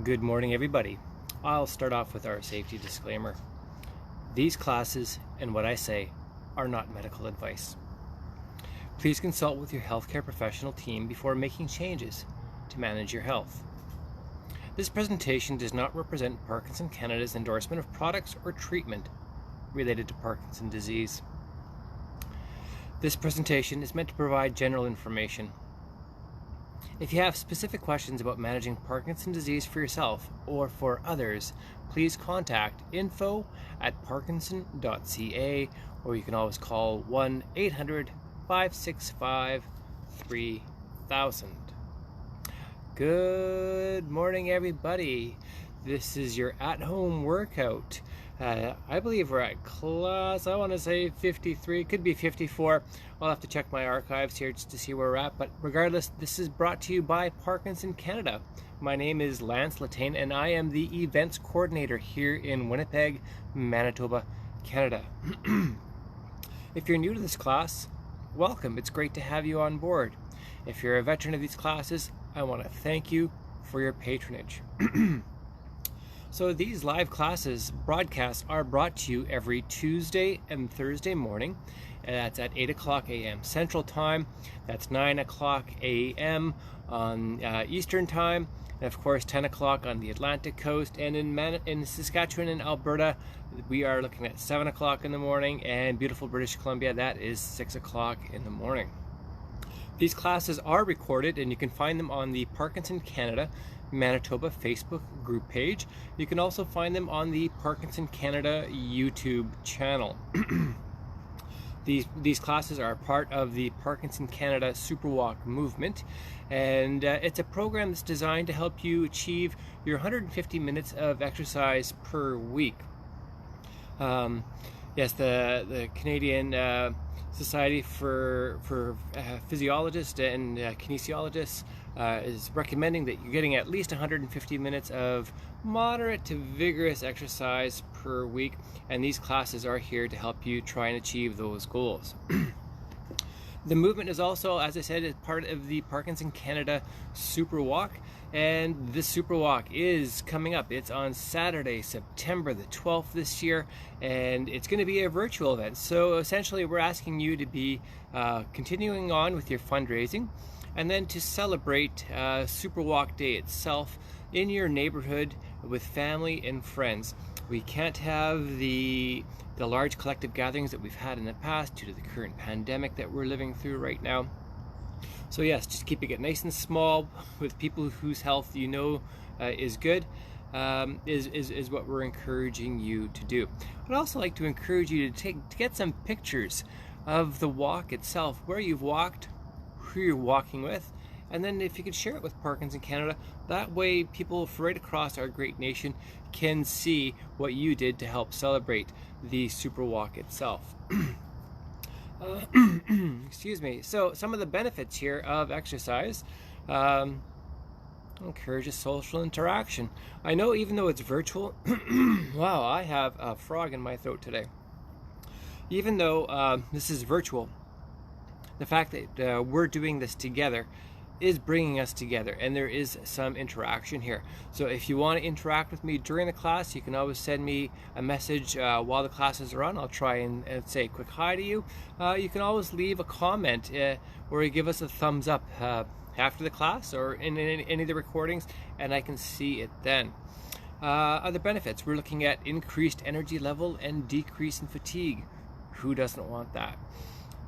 Good morning, everybody. I'll start off with our safety disclaimer. These classes and what I say are not medical advice. Please consult with your healthcare professional team before making changes to manage your health. This presentation does not represent Parkinson Canada's endorsement of products or treatment related to Parkinson's disease. This presentation is meant to provide general information. If you have specific questions about managing Parkinson's disease for yourself or for others, please contact info@parkinson.ca, or you can always call 1-800-565-3000. Good morning, everybody. This is your at-home workout. I believe we're at class, I want to say 53, could be 54. I'll have to check my archives here just to see where we're at, but regardless, this is brought to you by Parkinson Canada. My name is Lance Letain, and I am the events coordinator here in Winnipeg, Manitoba, Canada. If you're new to this class, welcome. It's great to have you on board. If you're a veteran of these classes, I want to thank you for your patronage. So these live classes broadcasts are brought to you every Tuesday and Thursday morning. That's at 8 o'clock a.m. Central Time. That's 9 o'clock a.m. on Eastern Time. And of course 10 o'clock on the Atlantic Coast. And in Saskatchewan and Alberta, we are looking at 7 o'clock in the morning. And beautiful British Columbia, that is 6 o'clock in the morning. These classes are recorded, and you can find them on the Parkinson Canada Manitoba Facebook group page. You can also find them on the Parkinson Canada YouTube channel. These classes are part of the Parkinson Canada Superwalk movement, and it's a program that's designed to help you achieve your 150 minutes of exercise per week. Yes, the Canadian Society for Physiologists and Kinesiologists is recommending that you're getting at least 150 minutes of moderate to vigorous exercise per week, and these classes are here to help you try and achieve those goals. The movement is also, as I said, is part of the Parkinson Canada Superwalk, and this Superwalk is coming up. It's on Saturday, September the 12th this year, and it's going to be a virtual event. So essentially we're asking you to be continuing on with your fundraising, and then to celebrate Superwalk Day itself in your neighborhood with family and friends. We can't have the large collective gatherings that we've had in the past due to the current pandemic that we're living through right now. So yes, just keeping it nice and small with people whose health you know is good is what we're encouraging you to do. I'd also like to encourage you to get some pictures of the walk itself, where you've walked, who you're walking with, and then if you could share it with Parkinson Canada, that way people right across our great nation can see what you did to help celebrate the Superwalk itself. Excuse me. So some of the benefits here of exercise encourages social interaction. I know even though it's virtual, wow, I have a frog in my throat today. Even though this is virtual, the fact that we're doing this together is bringing us together, and there is some interaction here. So if you want to interact with me during the class, you can always send me a message while the classes are on. I'll try and say a quick hi to you. You can always leave a comment or give us a thumbs up after the class or in any of the recordings, and I can see it then. Other benefits, we're looking at increased energy level and decrease in fatigue. Who doesn't want that?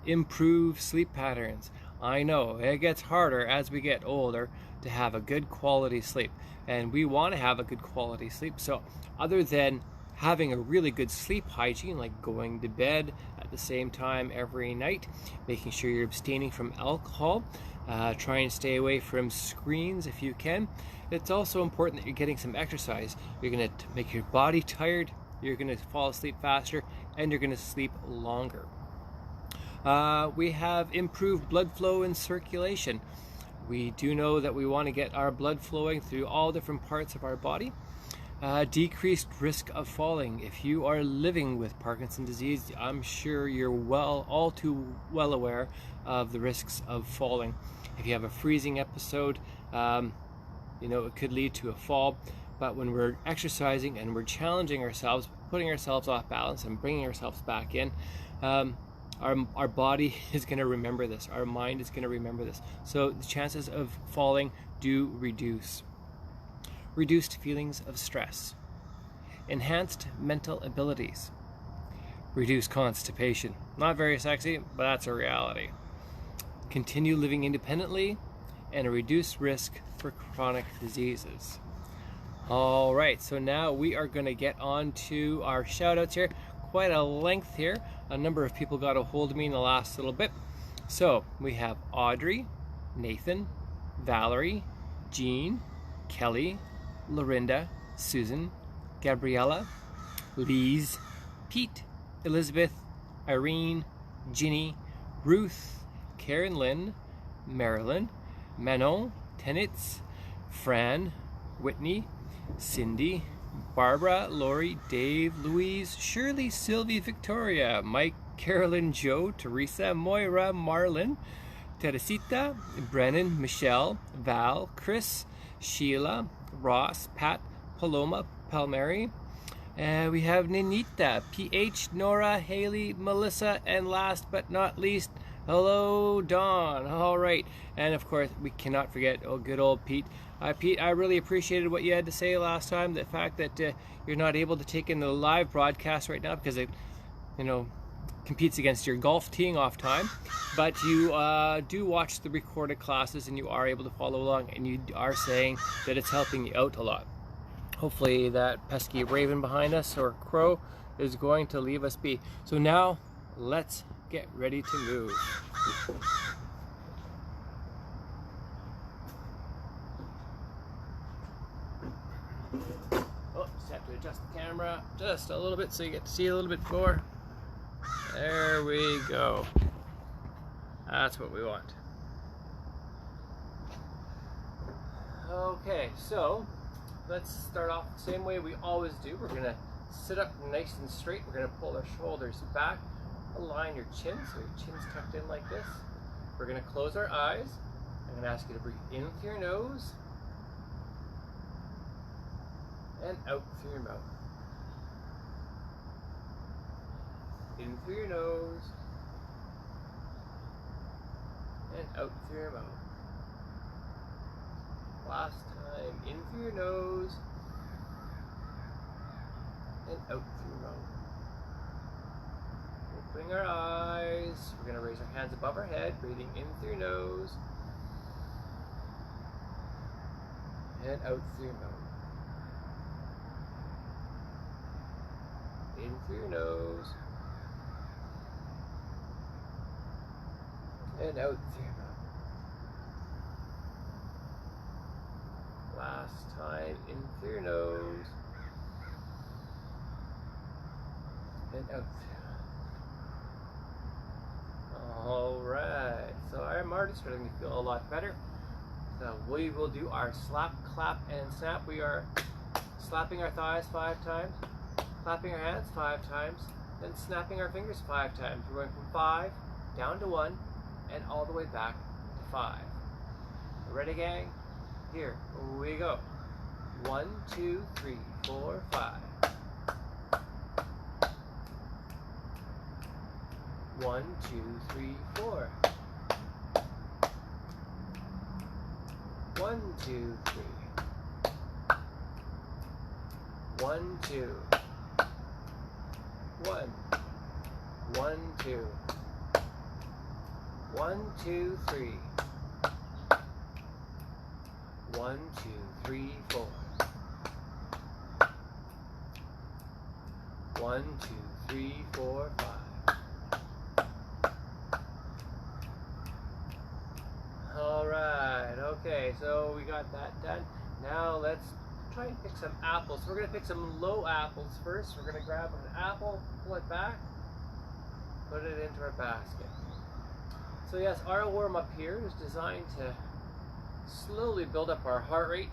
Improved sleep patterns. I know it gets harder as we get older to have a good quality sleep, and we want to have a good quality sleep. So other than having a really good sleep hygiene, like going to bed at the same time every night, making sure you're abstaining from alcohol, try and stay away from screens if you can, it's also important that you're getting some exercise. You're going to make your body tired, you're going to fall asleep faster, and you're going to sleep longer. We have improved blood flow and circulation. We do know that we want to get our blood flowing through all different parts of our body. Decreased risk of falling. If you are living with Parkinson's disease, I'm sure you're all too well aware of the risks of falling. If you have a freezing episode, it could lead to a fall. But when we're exercising and we're challenging ourselves, putting ourselves off balance and bringing ourselves back in, our body is going to remember this. Our mind is going to remember this. So the chances of falling do reduce. Reduced feelings of stress. Enhanced mental abilities. Reduced constipation. Not very sexy, but that's a reality. Continue living independently and a reduced risk for chronic diseases. All right, so now we are going to get on to our shout outs here. Quite a length here. A number of people got a hold of me in the last little bit. So we have Audrey, Nathan, Valerie, Jean, Kelly, Lorinda, Susan, Gabriella, Lise, Pete, Elizabeth, Irene, Ginny, Ruth, Karen Lynn, Marilyn, Manon, Tenitz, Fran, Whitney, Cindy, Barbara, Lori, Dave, Louise, Shirley, Sylvie, Victoria, Mike, Carolyn, Joe, Teresa, Moira, Marlon, Teresita, Brennan, Michelle, Val, Chris, Sheila, Ross, Pat, Paloma, Palmieri, and we have Ninita, PH, Nora, Haley, Melissa, and last but not least, hello, Dawn. All right, and of course, we cannot forget, good old Pete. Pete, I really appreciated what you had to say last time. The fact that you're not able to take in the live broadcast right now because it, competes against your golf teeing off time. But you do watch the recorded classes and you are able to follow along, and you are saying that it's helping you out a lot. Hopefully that pesky raven behind us, or crow, is going to leave us be. So now, let's get ready to move. Oh, just have to adjust the camera just a little bit so you get to see a little bit more. There we go. That's what we want. Okay, so let's start off the same way we always do. We're going to sit up nice and straight. We're going to pull our shoulders back. Align your chin, so your chin's tucked in like this. We're going to close our eyes. I'm going to ask you to breathe in through your nose and out through your mouth. In through your nose and out through your mouth. Last time, in through your nose and out through your mouth. Opening our eyes, we're going to raise our hands above our head, breathing in through your nose and out through your mouth. In through your nose and out through your mouth. Last time, in through your nose and out through. Alright, so I'm already starting to feel a lot better. So we will do our slap, clap, and snap. We are slapping our thighs 5 times, clapping our hands 5 times, then snapping our fingers 5 times. We're going from 5 down to 1 and all the way back to 5. Ready, gang? Here we go. 1, 2, 3, 4, 5. 1, 2, 3, 4. 1, 2, 3. 1, 2. 1. 1, 2. 1, 2, 3. 1, 2, 3, 4. 1, 2, 3, 4, 5. Alright, okay, so we got that done. Now let's try and pick some apples. We're going to pick some low apples first. We're going to grab an apple, pull it back, put it into our basket. So yes, our warm-up here is designed to slowly build up our heart rate,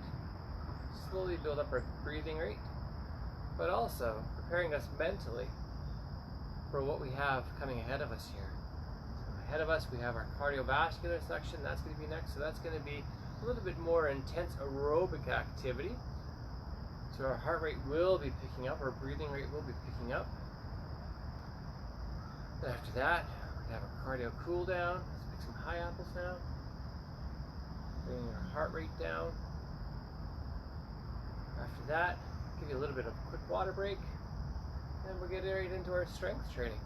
slowly build up our breathing rate, but also preparing us mentally for what we have coming ahead of us here. Ahead of us we have our cardiovascular section. That's going to be next. So that's going to be a little bit more intense aerobic activity. So our heart rate will be picking up, our breathing rate will be picking up. After that, we have a cardio cool down. Let's pick some high apples now. Bringing our heart rate down. After that, give you a little bit of a quick water break. And we'll get right into our strength training.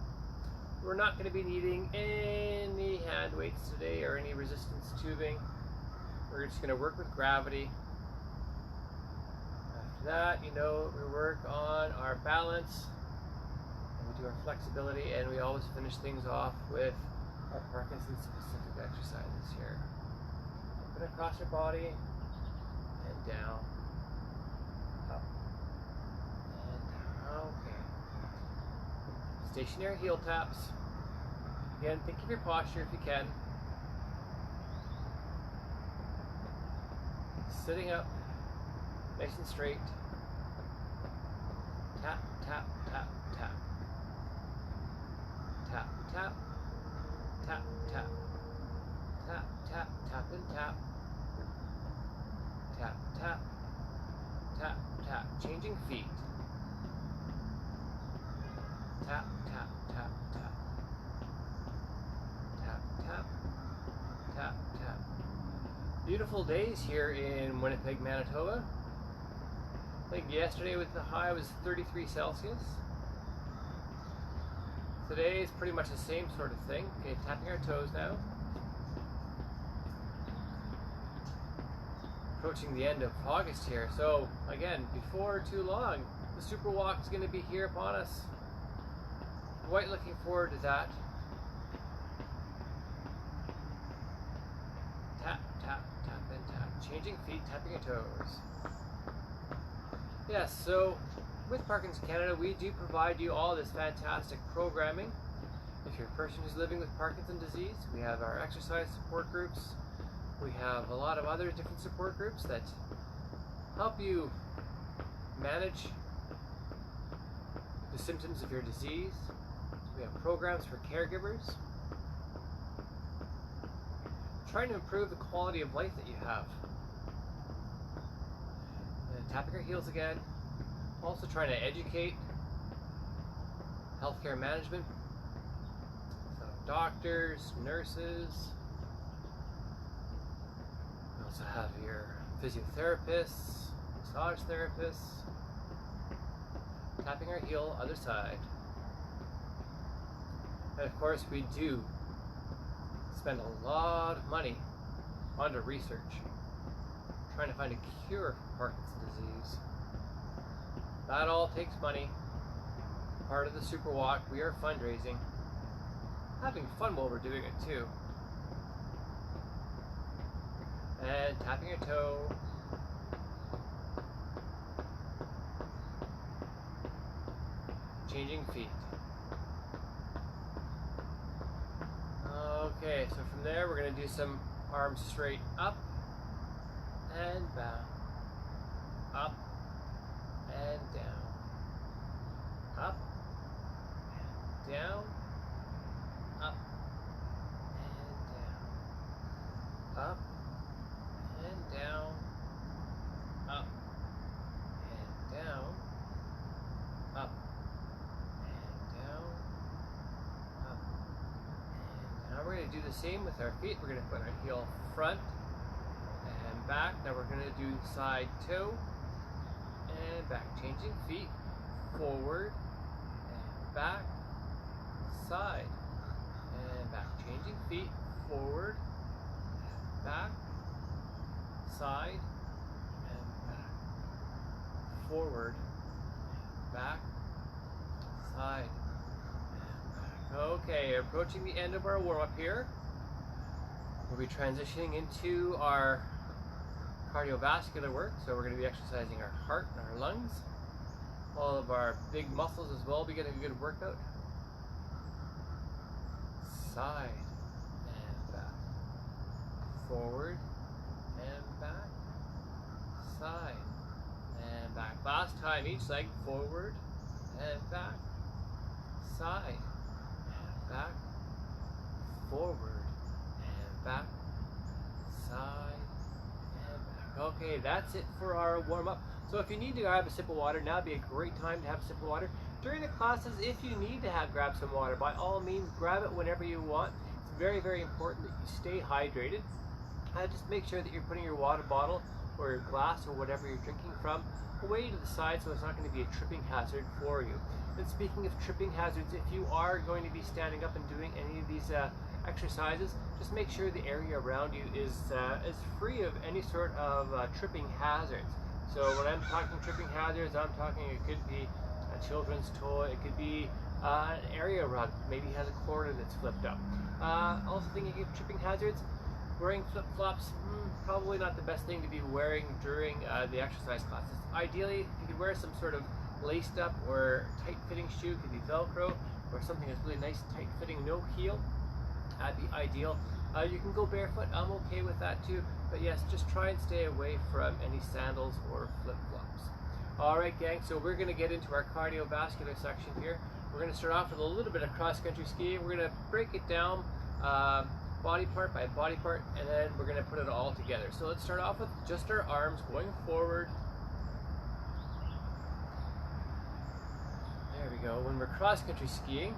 We're not going to be needing any hand weights today or any resistance tubing. We're just going to work with gravity. After that, we work on our balance. And we do our flexibility, and we always finish things off with our Parkinson-specific exercises here. Up and across our body, and down, up, and down. Okay. Stationary heel taps. Again, think of your posture if you can. Sitting up, nice and straight. Tap, tap, tap, tap. Tap, tap, tap, tap. Tap, tap, tap and tap. Tap, tap, tap, tap. Changing feet. Tap, tap, tap, tap. Tap, tap, tap, tap. Beautiful days here in Winnipeg, Manitoba. I think yesterday the high was 33 Celsius. Today is pretty much the same sort of thing. Okay, tapping our toes now. Approaching the end of August here. So again, before too long, the Super Walk is going to be here upon us. Quite looking forward to that. Tap, tap, tap, and tap. Changing feet, tapping your toes. Yes, so with Parkinson's Canada, we do provide you all this fantastic programming. If you're a person who's living with Parkinson's disease, we have our exercise support groups. We have a lot of other different support groups that help you manage the symptoms of your disease. We have programs for caregivers, trying to improve the quality of life that you have. And tapping our heels again, also trying to educate healthcare management, so doctors, nurses. We also have your physiotherapists, massage therapists. Tapping our heel, other side. And of course, we do spend a lot of money onto research, trying to find a cure for Parkinson's disease. That all takes money. Part of the Super Walk, we are fundraising, having fun while we're doing it too. And tapping your toe. Changing feet. Okay, so from there we're going to do some arms straight up and down, up and down, up and down, up and down, up and down, up and down, up and down, up. Now we're going to do the same with our feet. We're going to put our heel front and back. Now we're going to do side toe and back. Changing feet, forward and back, side and back. Changing feet, forward and back, side and back, forward and back, side. Okay, approaching the end of our warm-up here. We'll be transitioning into our cardiovascular work. So we're going to be exercising our heart and our lungs. All of our big muscles as well. Be getting a good workout. Side and back. Forward and back. Side and back. Last time each leg. Forward and back. Side. Back, forward, and back, side, and back. Okay, that's it for our warm-up. So if you need to grab a sip of water, now would be a great time to have a sip of water. During the classes, if you need to grab some water, by all means, grab it whenever you want. It's very, very important that you stay hydrated. Just make sure that you're putting your water bottle or your glass or whatever you're drinking from away to the side so it's not going to be a tripping hazard for you. And speaking of tripping hazards, if you are going to be standing up and doing any of these exercises, just make sure the area around you is free of any sort of tripping hazards. So when I'm talking tripping hazards, I'm talking it could be a children's toy, it could be an area rug, maybe has a corner that's flipped up. Also thinking of tripping hazards, wearing flip-flops, probably not the best thing to be wearing during the exercise classes. Ideally, if you could wear some sort of laced up or tight-fitting shoe, could be Velcro, or something that's really nice, tight-fitting, no heel, that'd be ideal. You can go barefoot, I'm okay with that too, but yes, just try and stay away from any sandals or flip-flops. Alright gang, so we're going to get into our cardiovascular section here. We're going to start off with a little bit of cross-country skiing. We're going to break it down body part by body part, and then we're going to put it all together. So let's start off with just our arms going forward. There we go. When we're cross-country skiing,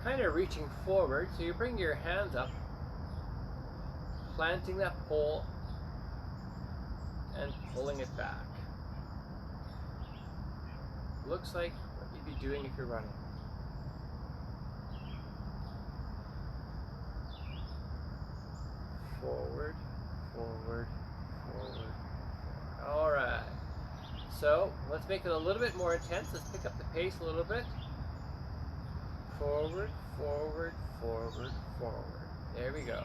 kind of reaching forward, so you bring your hands up, planting that pole and pulling it back. Looks like what you'd be doing if you're running. Forward, forward, forward. All right. So let's make it a little bit more intense. Let's pick up the pace a little bit. Forward, forward, forward, forward. There we go.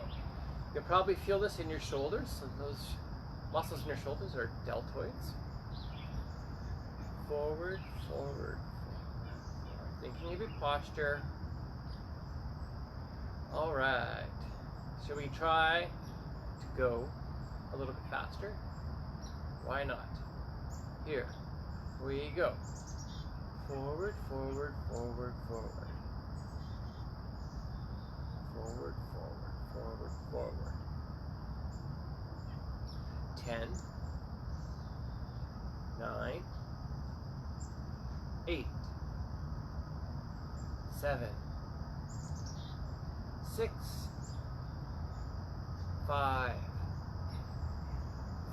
You'll probably feel this in your shoulders. So those muscles in your shoulders are deltoids. Forward, forward, forward. Thinking of your posture. All right. Shall we try to go a little bit faster? Why not? Here we go. Forward, forward, forward, forward. Forward, forward, forward, forward. 10, 9, 8, 7, 6, 5,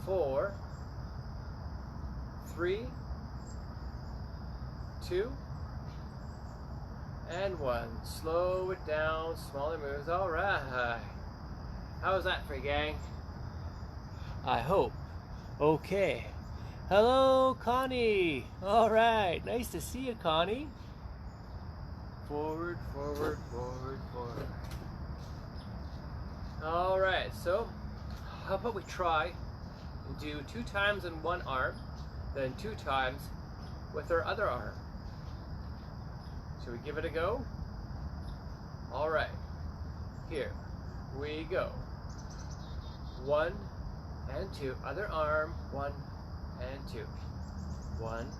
4, 3, 2, and 1. Slow it down, smaller moves. All right. How was that for you, gang? I hope. Okay. Hello, Connie. All right. Nice to see you, Connie. Forward, forward, forward, forward. All right. So, how about we try and do 2 times in one arm, then 2 times with our other arm. Should we give it a go? All right. Here we go. 1 and 2. Other arm. 1 and 2. 1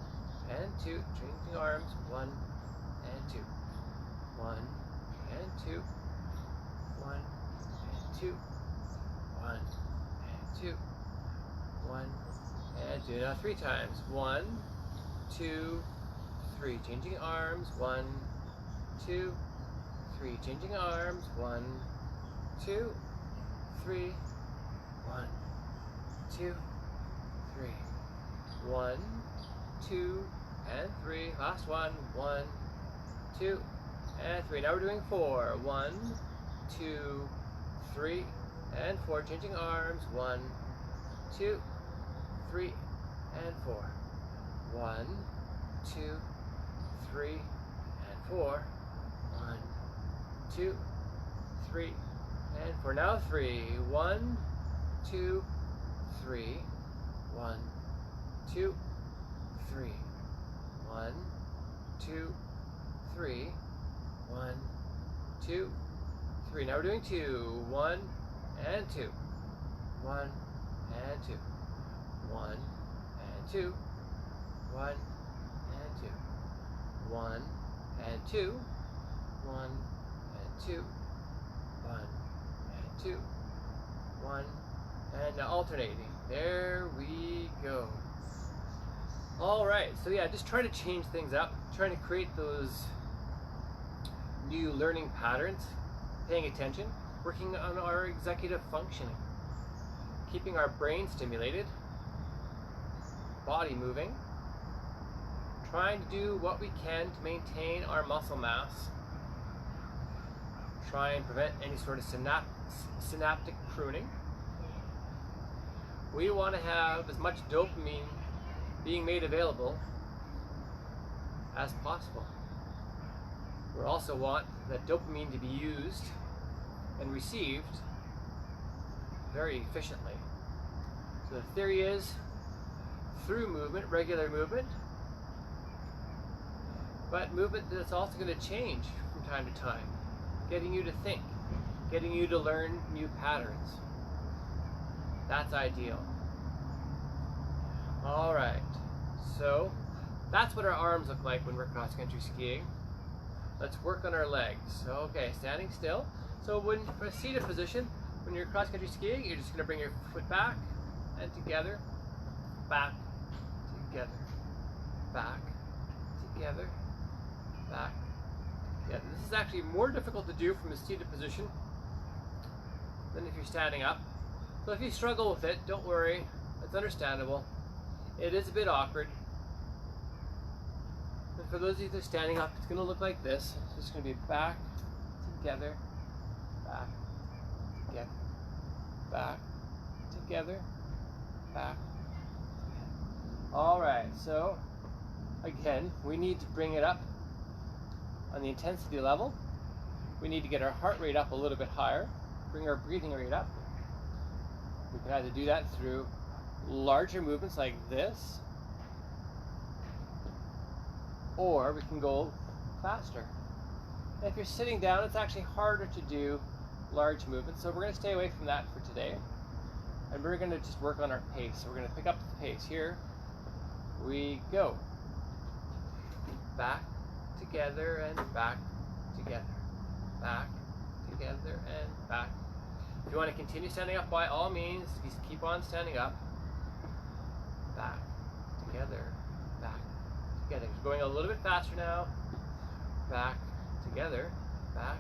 and 2. Changing arms. 1 and 2. 1 and 2. 1 and 2. 1 and 2. 1 and 2. Now 3 times. 1, 2, 3. Changing arms. 1, 2, 3. Changing arms. 1, 2, 3. 1, 2, 3. 1, 2, and 3. Last one. 1, 2, and 3. Now we're doing 4. 1, 2, 3, and 4. Changing arms. 1, 2, 3, and 4. 1, 2, 3, and 4. 1, 2, 3, and 4. Now 3. 1, 2, 3. 1, 2, 3. 1, 2, 3. 1, 2, 3. Now we're doing 2. 1 and 2. 1 and 2. 1 and 2. 1 and 2. 1 and 2. 1 and 2. 1 and 2. 1 and now alternating. There we go. All right, so yeah, just trying to change things up, trying to create those new learning patterns, paying attention, working on our executive functioning, keeping our brain stimulated, body moving, trying to do what we can to maintain our muscle mass, try and prevent any sort of synaptic pruning. We want to have as much dopamine being made available as possible. We also want that dopamine to be used and received very efficiently. So the theory is through movement, regular movement, but movement that's also going to change from time to time, getting you to think, getting you to learn new patterns. That's ideal. All right, so that's what our arms look like when we're cross-country skiing. Let's work on our legs. Okay, standing still. So when a seated position, when you're cross-country skiing, you're just going to bring your foot back and together, back, together, back, together, back, together. This is actually more difficult to do from a seated position than if you're standing up. So if you struggle with it, don't worry, it's understandable. It is a bit awkward. And for those of you that are standing up, it's going to look like this. It's just going to be back, together, back, together, back, together, back, together. All right, so again, we need to bring it up on the intensity level. We need to get our heart rate up a little bit higher, bring our breathing rate up. We can either do that through larger movements like this, or we can go faster. And if you're sitting down, it's actually harder to do large movements, so we're going to stay away from that for today. And we're going to just work on our pace. So we're going to pick up the pace. Here we go. Back, together, and back, together. Back, together, and back. If you want to continue standing up, by all means, just keep on standing up. Back, together, back, together. We're going a little bit faster now. Back, together, back,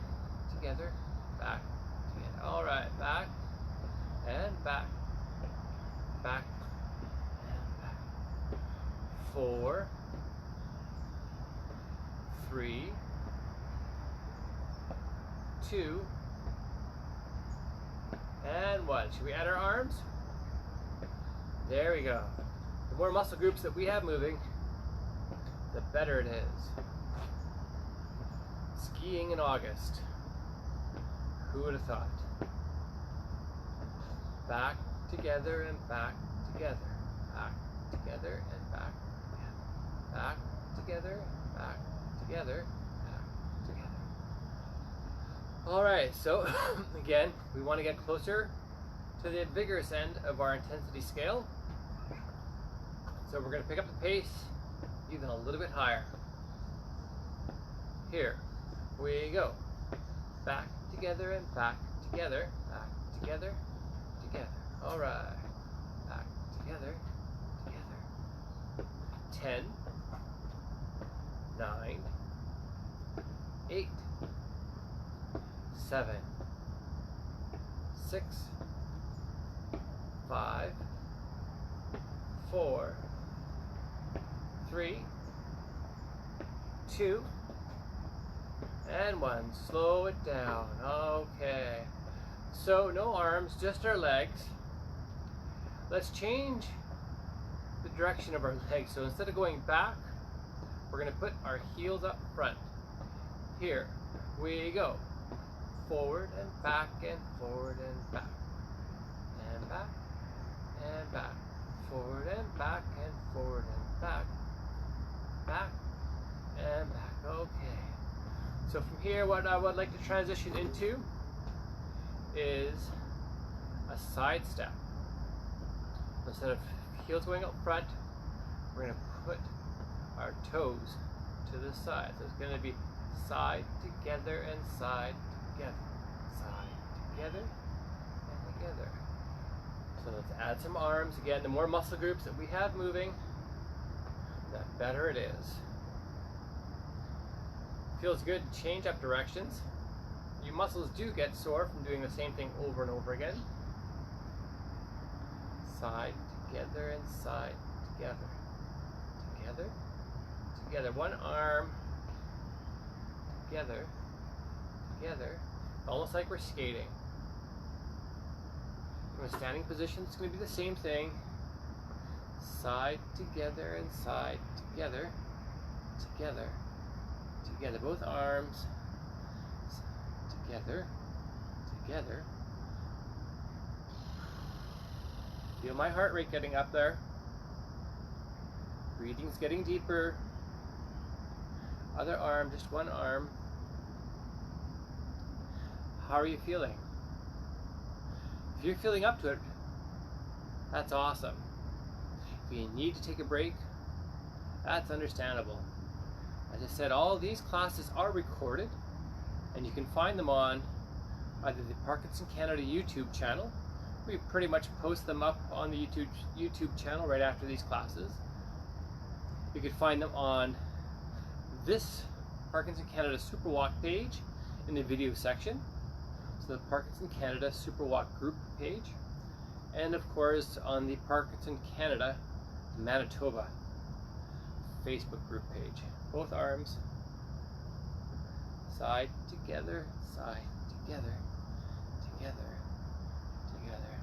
together, back, together. All right, back, and back, back, and back. 4, 3, 2, and 1. Should we add our arms? There we go. The more muscle groups that we have moving, the better it is. Skiing in August. Who would have thought? Back, together, and back, together. Back, together, and back, together. Back, together, back, together, back, together. All right, so again, we want to get closer to the vigorous end of our intensity scale. So we're going to pick up the pace even a little bit higher. Here we go. Back, together, and back, together, back, together, together. All right. Back, together, together. 10, 9, 8, 7, 6, 5, 4, 3, 2, and 1. Slow it down. Okay. So no arms, just our legs. Let's change the direction of our legs. So instead of going back, we're going to put our heels up front. Here we go. Forward and back and forward and back. And back and back. Forward and back and forward and back. Back and back. Okay. So from here, what I would like to transition into is a side step. Instead of heels going up front, we're going to put our toes to the side. So it's going to be side, together, and side, together. Side, together, and together. So let's add some arms. Again, the more muscle groups that we have moving, the better it is. Feels good to change up directions. Your muscles do get sore from doing the same thing over and over again. Side, together, and side, together. Together, together. One arm, together, together. Almost like we're skating. From a standing position, it's going to be the same thing. Side, together, and side, together, together, together. Both arms, together, together. Feel my heart rate getting up there. Breathing's getting deeper. Other arm, just one arm. How are you feeling? If you're feeling up to it, that's awesome. If you need to take a break, that's understandable. As I said, all of these classes are recorded, and you can find them on either the Parkinson Canada YouTube channel. We pretty much post them up on the YouTube channel right after these classes. You can find them on this Parkinson Canada Superwalk page in the video section. So the Parkinson Canada Superwalk group page. And of course on the Parkinson Canada Manitoba Facebook group page. Both arms, side, together, side, together, together, together.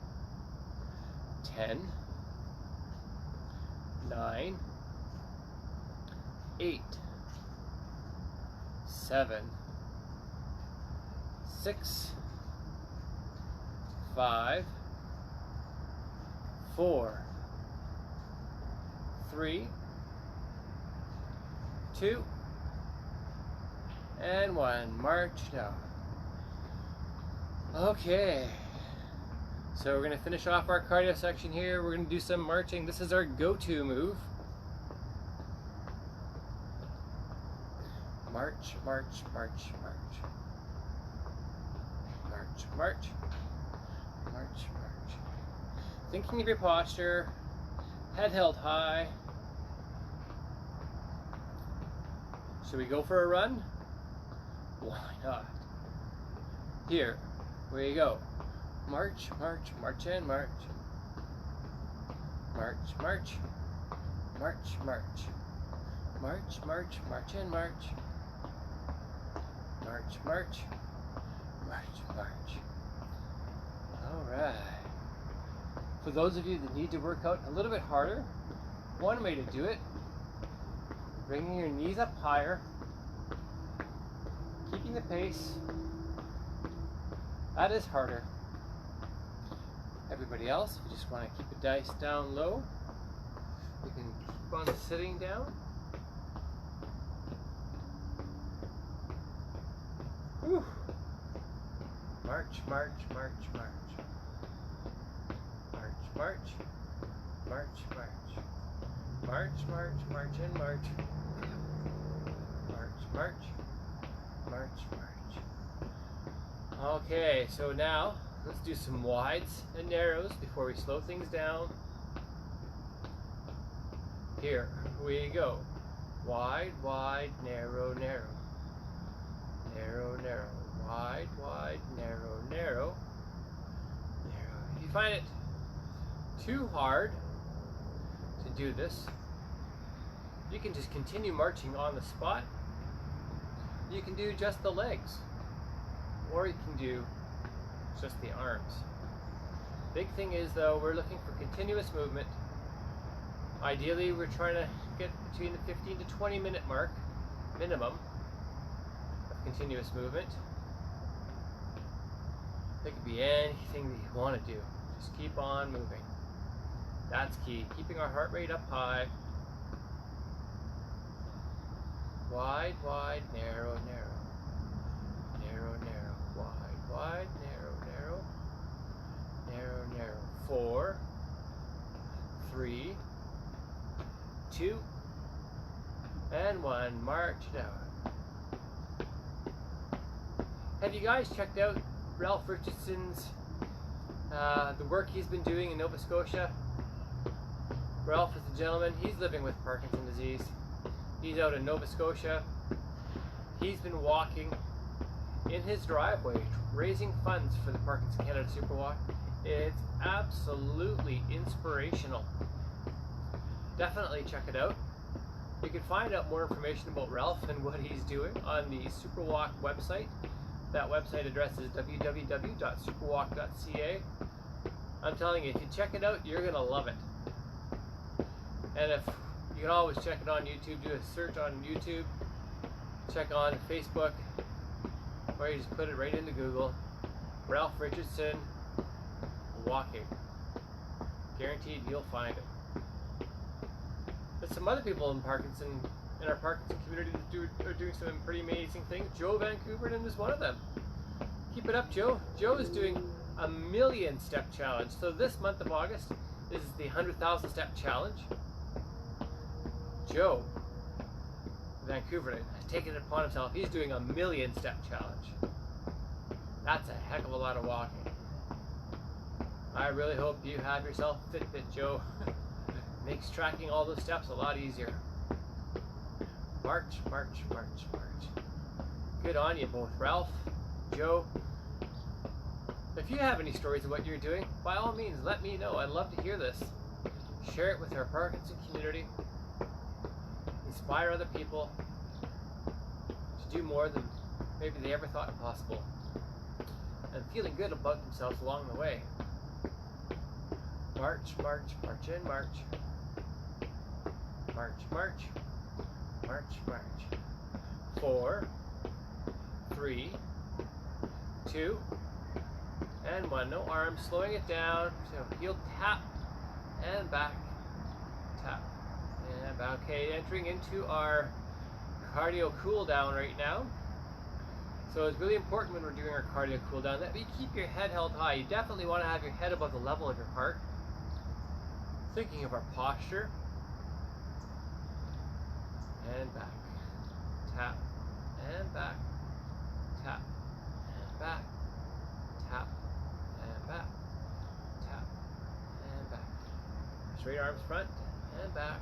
10, 9, 8, 7, 6, 5, 4, 3, 2, and 1. March down. Okay. So we're going to finish off our cardio section here. We're going to do some marching. This is our go-to move. March, march, march, march. March, march. March, march. Thinking of your posture. Head held high. Should we go for a run? Why not? Here, where you go. March, march, march and march. March, march. March, march. March, march, march and march. March, march. March, march. Alright. For those of you that need to work out a little bit harder, one way to do it, bringing your knees up higher, keeping the pace. That is harder. Everybody else, if you just want to keep the dice down low, you can keep on sitting down. Whew. March, march, march, march. March, march. March, march. March, march, march and march. March, march. March, march. Okay, so now let's do some wides and narrows before we slow things down. Here we go. Wide, wide, narrow, narrow. Narrow, narrow. Wide, wide, narrow, narrow. Narrow. If you find it too hard to do this, you can just continue marching on the spot. You can do just the legs, or you can do just the arms. Big thing is though, we're looking for continuous movement. Ideally, we're trying to get between the 15 to 20 minute mark, minimum, of continuous movement. It could be anything that you want to do. Just keep on moving. That's key. Keeping our heart rate up high. Wide, wide, narrow, narrow. Narrow, narrow. Wide, wide, narrow, narrow. Narrow, narrow. 4, 3, 2, and 1. March down. Have you guys checked out Ralph Richardson's the work he's been doing in Nova Scotia? Ralph is a gentleman. He's living with Parkinson's disease. He's out in Nova Scotia. He's been walking in his driveway, raising funds for the Parkinson Canada Super Walk. It's absolutely inspirational. Definitely check it out. You can find out more information about Ralph and what he's doing on the Superwalk website. That website address is www.superwalk.ca. I'm telling you, if you check it out, you're going to love it. And if you can always check it on YouTube, do a search on YouTube, check on Facebook, or you just put it right into Google. Ralph Richardson walking. Guaranteed you'll find it. But some other people in our Parkinson community are doing some pretty amazing things. Joe Vancouverton is one of them. Keep it up, Joe. Joe is doing a 1,000,000 step challenge. So this month of August is the 100,000 step challenge. Joe Vancouverton has taken it upon himself. He's doing a 1,000,000 step challenge. That's a heck of a lot of walking. I really hope you have yourself a Fitbit, Joe. Makes tracking all those steps a lot easier. March, march, march, march. Good on you both, Ralph, Joe. If you have any stories of what you're doing, by all means, let me know. I'd love to hear this. Share it with our Parkinson community. Inspire other people to do more than maybe they ever thought possible. And feeling good about themselves along the way. March, march, march in, march. March, march, march, march. 4, 3, 2, and 1. No arms, slowing it down. So heel tap and back, tap and back. Okay, entering into our cardio cool down right now. So it's really important when we're doing our cardio cool down that we keep your head held high. You definitely want to have your head above the level of your heart. Thinking of our posture. And back, tap, and back, tap, and back, tap, and back, tap, and back. Straight arms front, and back,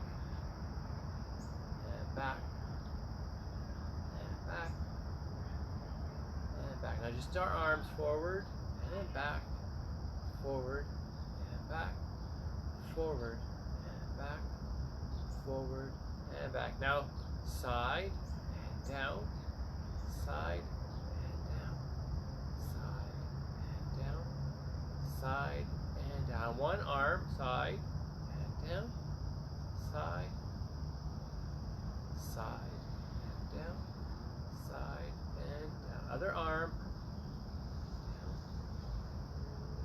and back, and back, and back. Now just our arms forward, and back, forward, and back, forward, and back, forward, and back. Now side and down, side and down, side and down, side and down. One arm, side and down, side, side and down, side and down. Other arm,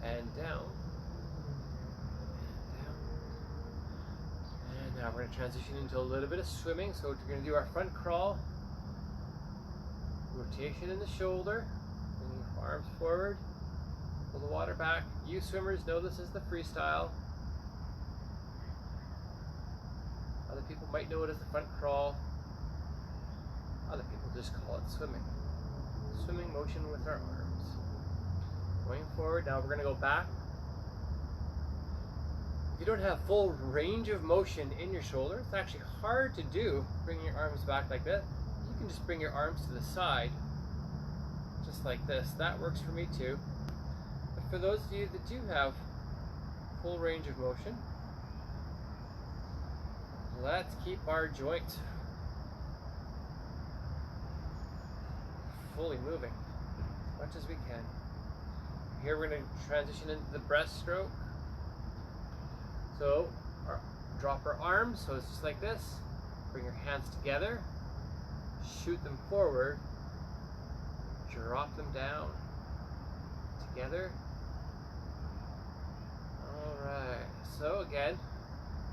down and down. Now we're going to transition into a little bit of swimming. So we're going to do our front crawl, rotation in the shoulder, bring your arms forward, pull the water back. You swimmers know this is the freestyle. Other people might know it as the front crawl. Other people just call it swimming. Swimming motion with our arms. Going forward, now we're going to go back. If you don't have full range of motion in your shoulder, it's actually hard to do. Bring your arms back like that. You can just bring your arms to the side, just like this. That works for me too. But for those of you that do have full range of motion, let's keep our joints fully moving as much as we can. Here we're going to transition into the breaststroke. So, drop our arms, so it's just like this. Bring your hands together, shoot them forward, drop them down, together. Alright, so again,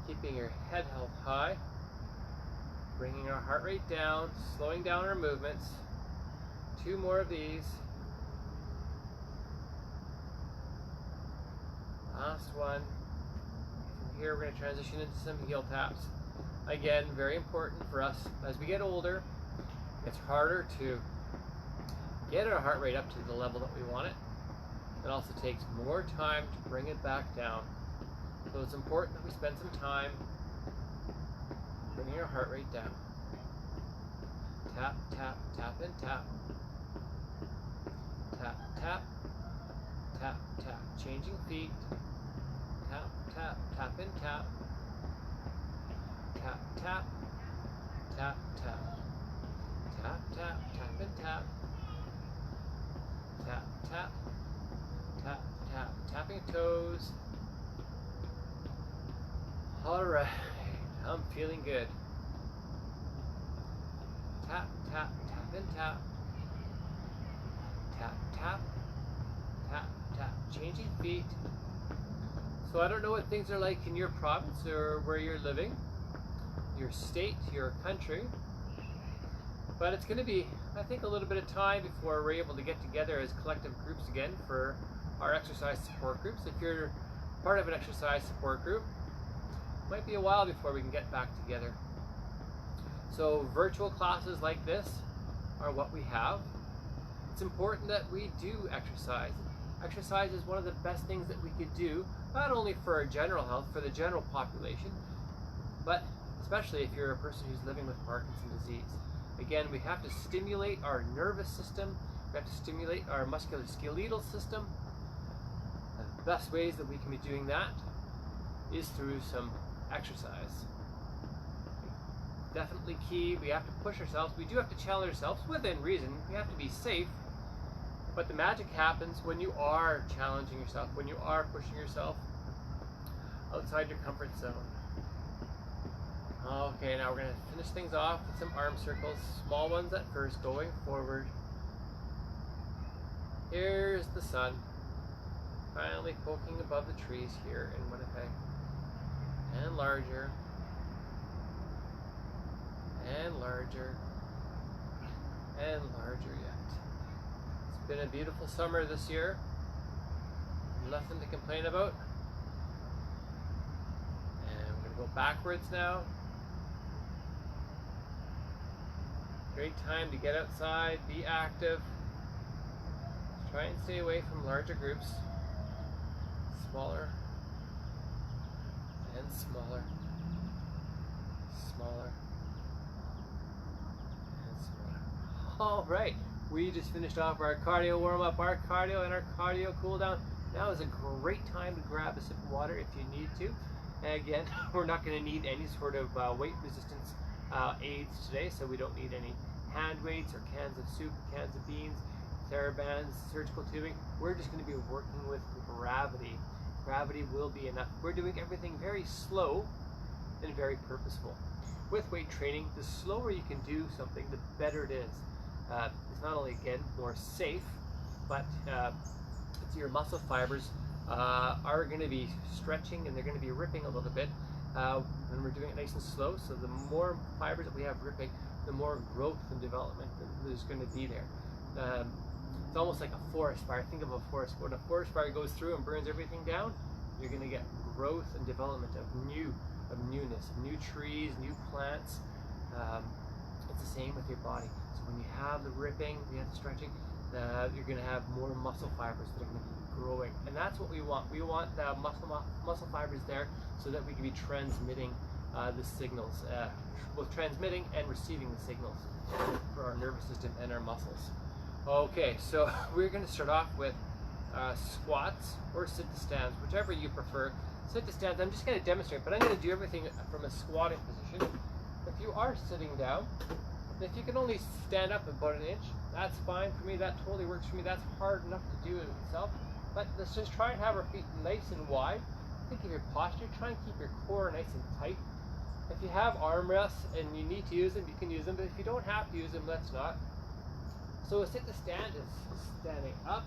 keeping your head held high, bringing our heart rate down, slowing down our movements. 2 more of these. Last one. Here we're going to transition into some heel taps. Again, very important for us as we get older. It's harder to get our heart rate up to the level that we want it. It also takes more time to bring it back down. So it's important that we spend some time bringing our heart rate down. Tap, tap, tap, and tap. Tap, tap, tap, tap. Changing feet. Tap, tap, tap, and tap. Tap, tap, tap, tap. Tap, tap, tap, and tap. Tap, tap, tap, tap. Tapping toes. Alright, I'm feeling good. Tap, tap, tap, and tap. Tap, tap, tap, tap. Changing feet. So I don't know what things are like in your province or where you're living, your state, your country, but it's going to be, I think, a little bit of time before we're able to get together as collective groups again for our exercise support groups. If you're part of an exercise support group, it might be a while before we can get back together. So virtual classes like this are what we have. It's important that we do exercise. Exercise is one of the best things that we could do, not only for our general health, for the general population, but especially if you're a person who's living with Parkinson's disease. Again, we have to stimulate our nervous system, we have to stimulate our musculoskeletal system. And the best ways that we can be doing that is through some exercise. Definitely key. We have to push ourselves. We do have to challenge ourselves within reason. We have to be safe. But the magic happens when you are challenging yourself, when you are pushing yourself outside your comfort zone. Okay, now we're going to finish things off with some arm circles, small ones at first, going forward. Here's the sun, finally poking above the trees here in Winnipeg. And larger. And larger. And larger yet. It's been a beautiful summer this year. Nothing to complain about. And we're going to go backwards now. Great time to get outside, be active. Try and stay away from larger groups. Smaller and smaller. Smaller and smaller. All right, we just finished off our cardio warm-up, our cardio and our cardio cool-down. Now is a great time to grab a sip of water if you need to. And again, we're not going to need any sort of weight resistance aids today, so we don't need any hand weights or cans of soup, cans of beans, TheraBands, surgical tubing. We're just going to be working with gravity. Gravity will be enough. We're doing everything very slow and very purposeful. With weight training, the slower you can do something, the better it is. It's not only, again, more safe, but your muscle fibers are going to be stretching and they're going to be ripping a little bit when we're doing it nice and slow. So the more fibers that we have ripping, the more growth and development that there's going to be there. It's almost like a forest fire. Think of a forest. When a forest fire goes through and burns everything down, you're going to get growth and development of newness, new trees, new plants. It's the same with your body. So when you have the ripping, you have the stretching, you're going to have more muscle fibers that are going to be growing, and that's what we want. We want muscle fibers there so that we can be transmitting the signals, both transmitting and receiving the signals for our nervous system and our muscles. Okay, so we're going to start off with squats or sit-to-stands, whichever you prefer. Sit-to-stands, I'm just going to demonstrate, but I'm going to do everything from a squatting position. If you are sitting down, if you can only stand up about an inch, that's fine for me. That totally works for me. That's hard enough to do in itself. But let's just try and have our feet nice and wide. Think of your posture. Try and keep your core nice and tight. If you have arm rests and you need to use them, you can use them. But if you don't have to use them, let's not. So a sit-to-stand is standing up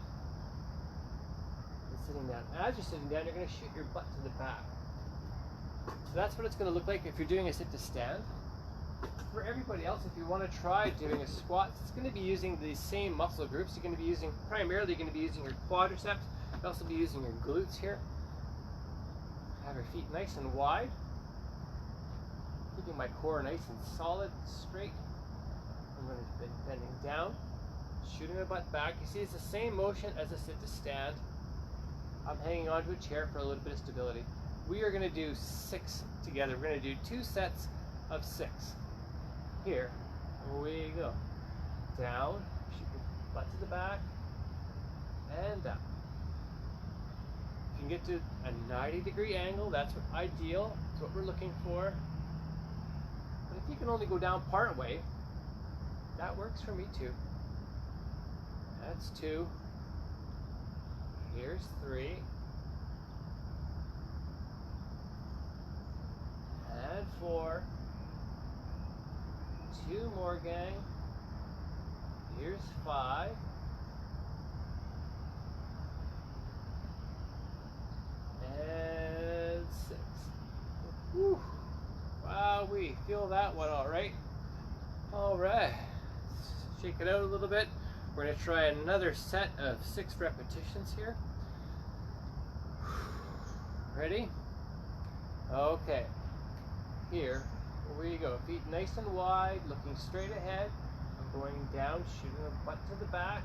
and sitting down. As you're sitting down, you're going to shoot your butt to the back. So that's what it's going to look like if you're doing a sit-to-stand. For everybody else, if you want to try doing a squat, it's going to be using the same muscle groups. You're going to be using, primarily you're going to be using your quadriceps. You'll also be using your glutes here. Have your feet nice and wide. Keeping my core nice and solid and straight. I'm going to be bending down, shooting my butt back. You see, it's the same motion as a sit-to-stand. I'm hanging onto a chair for a little bit of stability. We are going to do 6 together. We're going to do 2 sets of 6. Here we go. Down, shoot your butt to the back, and up. You can get to a 90-degree angle, that's ideal, that's what we're looking for. But if you can only go down part way, that works for me too. That's 2. Here's 3. And 4. 2 more, gang. Here's 5. And 6. Whew. Wow, we feel that one all right. All right. Let's shake it out a little bit. We're going to try another set of 6 repetitions here. Ready? Okay. Here we go. Feet nice and wide, looking straight ahead. I'm going down, shooting the butt to the back.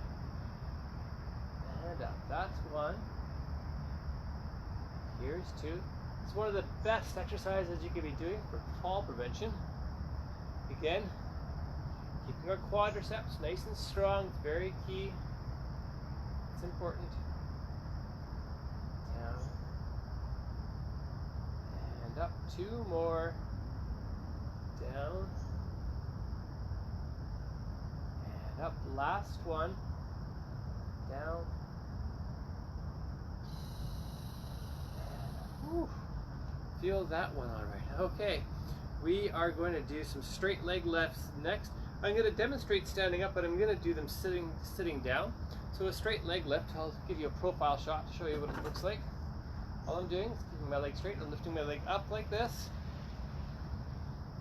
And up. That's 1. Here's 2. It's one of the best exercises you can be doing for fall prevention. Again, keeping our quadriceps nice and strong. It's very key. It's important. Down. And up. 2 more. Down. And up. Last one. Down. Whew. Feel that one all right. Okay, we are going to do some straight leg lifts next. I'm going to demonstrate standing up, but I'm going to do them sitting down. So a straight leg lift, I'll give you a profile shot to show you what it looks like. All I'm doing is keeping my leg straight and lifting my leg up like this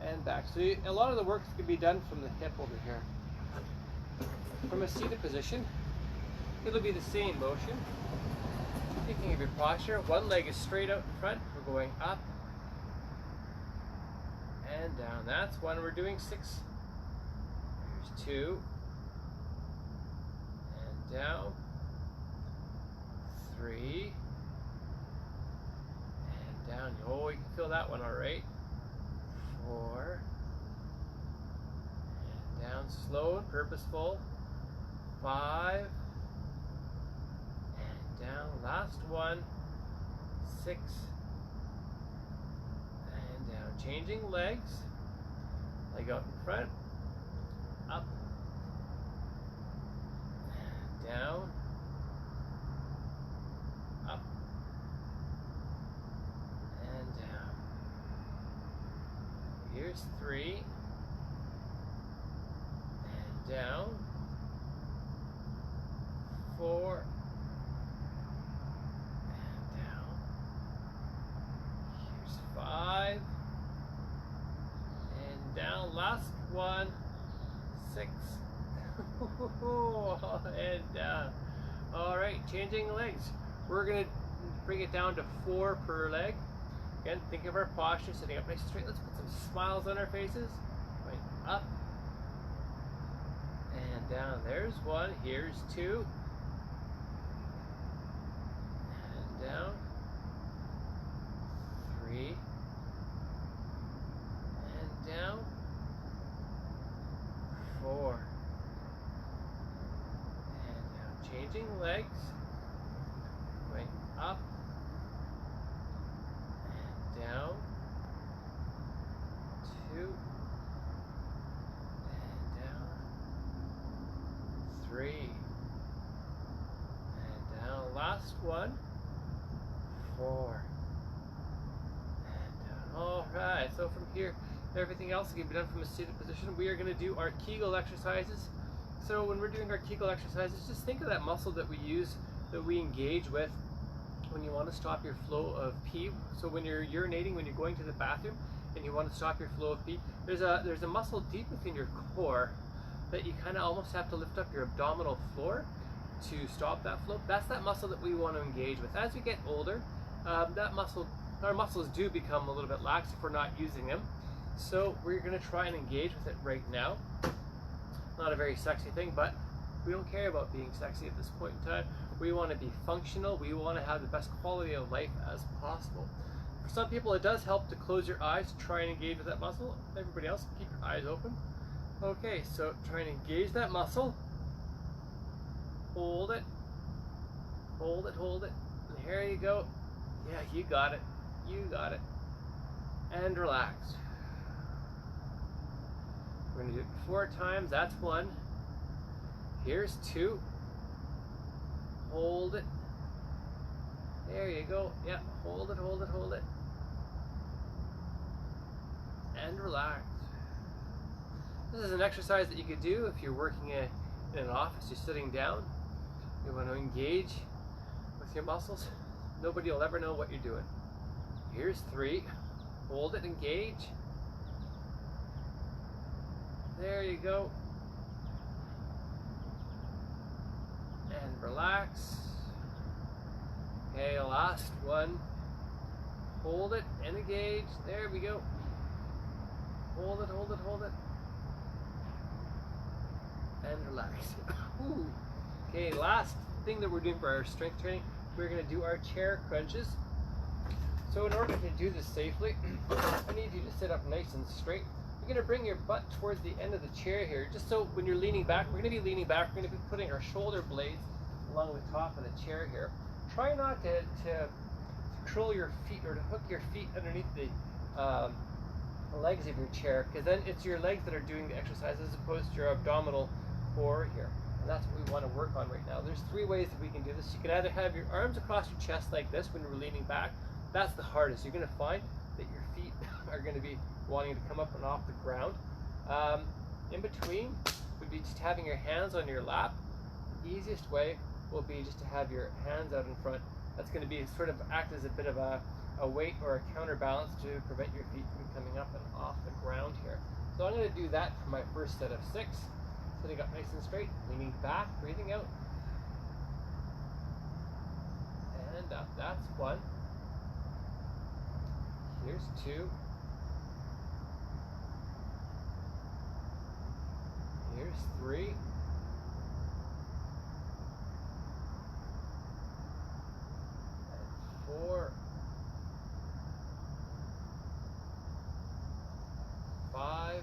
and back. So a lot of the work can be done from the hip over here. From a seated position, it'll be the same motion. Thinking of your posture, one leg is straight out in front, we're going up and down. That's 1. We're doing 6. Here's 2 and down, 3 and down. Oh, you can feel that one all right. 4 and down, slow and purposeful. 5 down, last 1, 6, and down. Changing legs, leg out in front, up, down, up, and down. Here's 3, and down, 4, 5 and down, last 1, 6 and down. All right, changing legs. We're gonna bring it down to 4 per leg. Again, think of our posture, sitting up nice and straight. Let's put some smiles on our faces. Right, up and down. There's 1. Here's 2 and down. 3 and down. 4 and down. Changing legs. Going up and down. 2 and down. 3 and down. Last 1. 4. All right, so from here, everything else can be done from a seated position. We are going to do our Kegel exercises. So when we're doing our Kegel exercises, just think of that muscle that we use, that we engage with when you want to stop your flow of pee. So when you're urinating, when you're going to the bathroom, and you want to stop your flow of pee, there's a muscle deep within your core that you kind of almost have to lift up your abdominal floor to stop that flow. That's that muscle that we want to engage with. As we get older, our muscles do become a little bit lax if we're not using them. So we're going to try and engage with it right now. Not a very sexy thing, but we don't care about being sexy at this point in time. We want to be functional. We want to have the best quality of life as possible. For some people, it does help to close your eyes to try and engage with that muscle. Everybody else, keep your eyes open. Okay, so try and engage that muscle. Hold it. Hold it, hold it. And here you go. Yeah, you got it. You got it. And relax. We're going to do it 4 times. That's 1. Here's 2. Hold it. There you go. Yeah, hold it, hold it, hold it. And relax. This is an exercise that you could do if you're working in an office, you're sitting down. You want to engage with your muscles. Nobody will ever know what you're doing. Here's 3. Hold it, engage. There you go. And relax. Okay, last 1. Hold it and engage. There we go. Hold it, hold it, hold it. And relax. Ooh. Okay, last thing that we're doing for our strength training, we're going to do our chair crunches. So in order to do this safely, I need you to sit up nice and straight. You're going to bring your butt towards the end of the chair here, just so when you're leaning back, we're going to be leaning back, we're going to be putting our shoulder blades along the top of the chair here. Try not to curl your feet or to hook your feet underneath the legs of your chair, because then it's your legs that are doing the exercise as opposed to your abdominal core here. And that's what we want to work on right now. There's 3 ways that we can do this. You can either have your arms across your chest like this when we're leaning back. That's the hardest. You're going to find that your feet are going to be wanting to come up and off the ground. In between would be just having your hands on your lap. The easiest way will be just to have your hands out in front. That's going to be sort of act as a bit of a weight or a counterbalance to prevent your feet from coming up and off the ground here. So I'm going to do that for my first set of 6. Sitting up nice and straight, leaning back, breathing out. And up. That's 1. Here's 2. Here's 3. And 4. 5.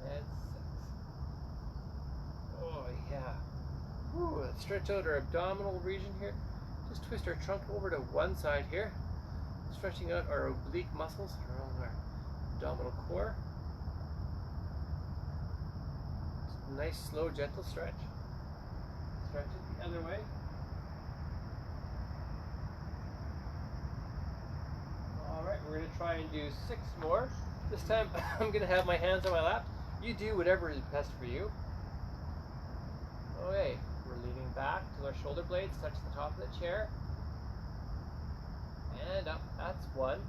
And 6. Oh yeah. Ooh, let's stretch out our abdominal region here. Just twist our trunk over to one side here. Stretching out our oblique muscles around our abdominal core. Just a nice, slow, gentle stretch. Stretch it the other way. Alright, we're going to try and do 6 more. This time I'm going to have my hands on my lap. You do whatever is best for you. Okay, we're leaning back till our shoulder blades touch the top of the chair. And up, that's 1.